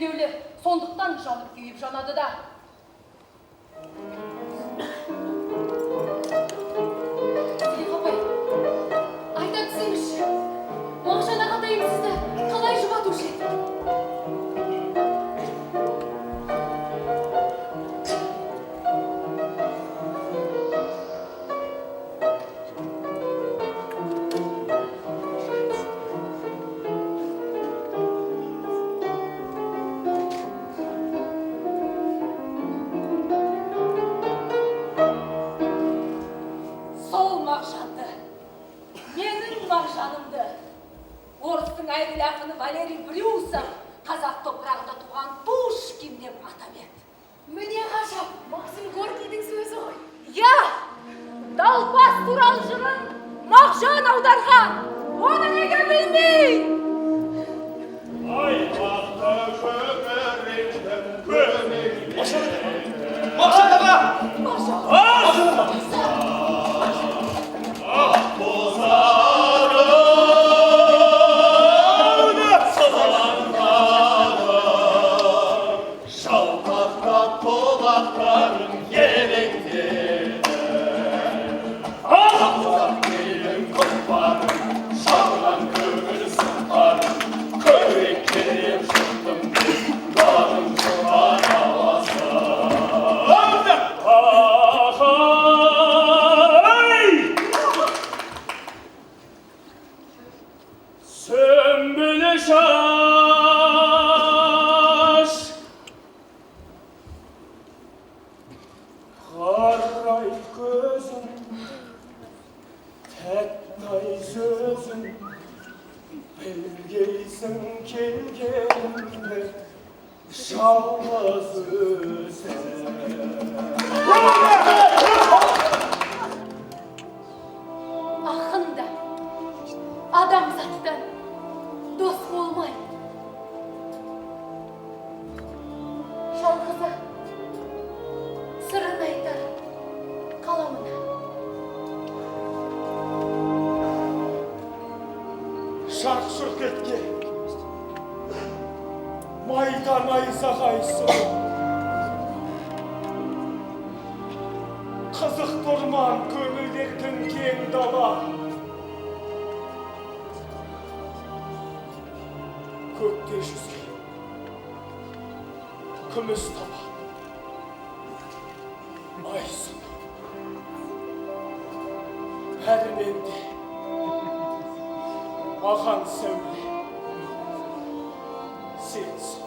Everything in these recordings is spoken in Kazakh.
сенбеулі, сондықтан жанып күйіп жанады да. Зылиха апай, айта түсеңізші, Мағжан ағатайым сізді қалай жұбатушы еді? Мағжанымды, орыстың әйгілі ақыны Валерий Брюсов қазақ топырағында туған Пушкин деп атап еді. Міне ғажап, Максим Горкийдің сөзі ғой. Я, Далпас туралы жырын Мағжан аударған, оны неге білмейін? Аймақты көміріңді көміріңді Мағжан аға! Мағжан! Ақында адамзаттан дос болмай. Жалғызы сырын айтар қаламына. Шарқ-шұрқ еткен майдан айзағайсы қызық тұрман көңілдердің кең дала көкте жүзген күміс таба айсың әрменде маған сәуле сенсің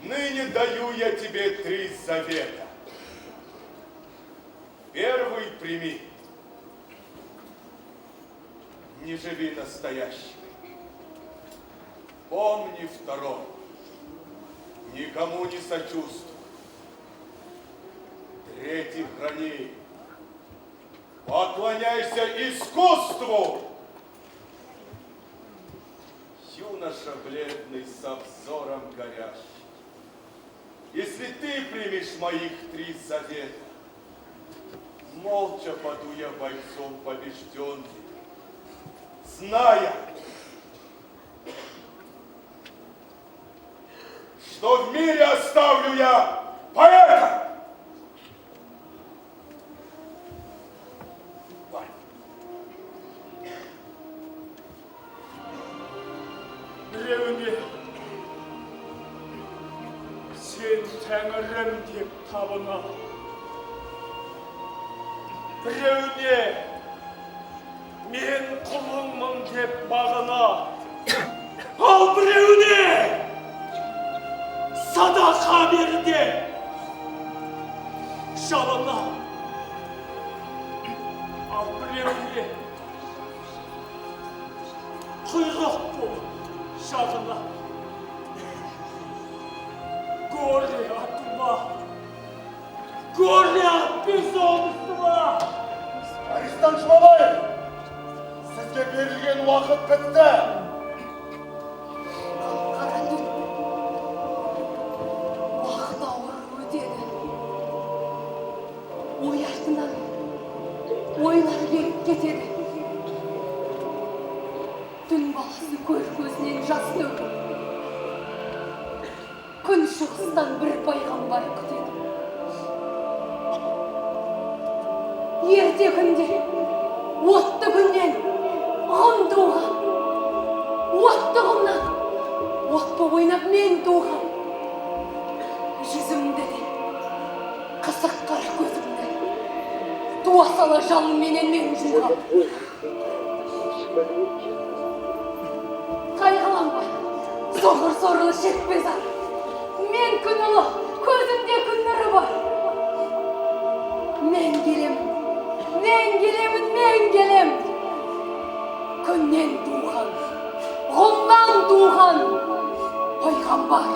Ныне даю я тебе 3 завета. Первый прими. Не живи настоящим. Помни второй. Никому не сочувствуй. Третий храни. Поклоняйся искусству. Юноша бледный со взором горящий. Если ты примешь моих 3 завета, молча паду я бойцом побежденным, зная, что в мире оставлю я поэта. Біреуіне сен Тәңірім деп табына. Біреуіне мен құлыңмын деп бағына. Ал біреуіне садақа берді жалына. Ал біреуіне құйрық болып жағына. Горе атыма, горе от безумства. Арестант Жұмабаев, сізге берілген уақыт бітті. Қара түн. Уақыт ауыр өтеді. Ой артынан ойлар келіп кетеді. Түн баласы көр көзінен жас төгіп. Күн шығыстан бір пайғамбар күтеді. Ерте күнде, отты күннен ғым туған. Отты ғымнан, отты ойнап мен туған. Жүзімді де, қысық қара көзімді, туа сала жалынменен мен жуғам. Қайғыланба, соғыр сорлы шекпе зар. Мен күн ұлы, көзімде күн нұры бар. Мен келемін, мен келем. Күннен туған, ғұмнан туған пайғамбар.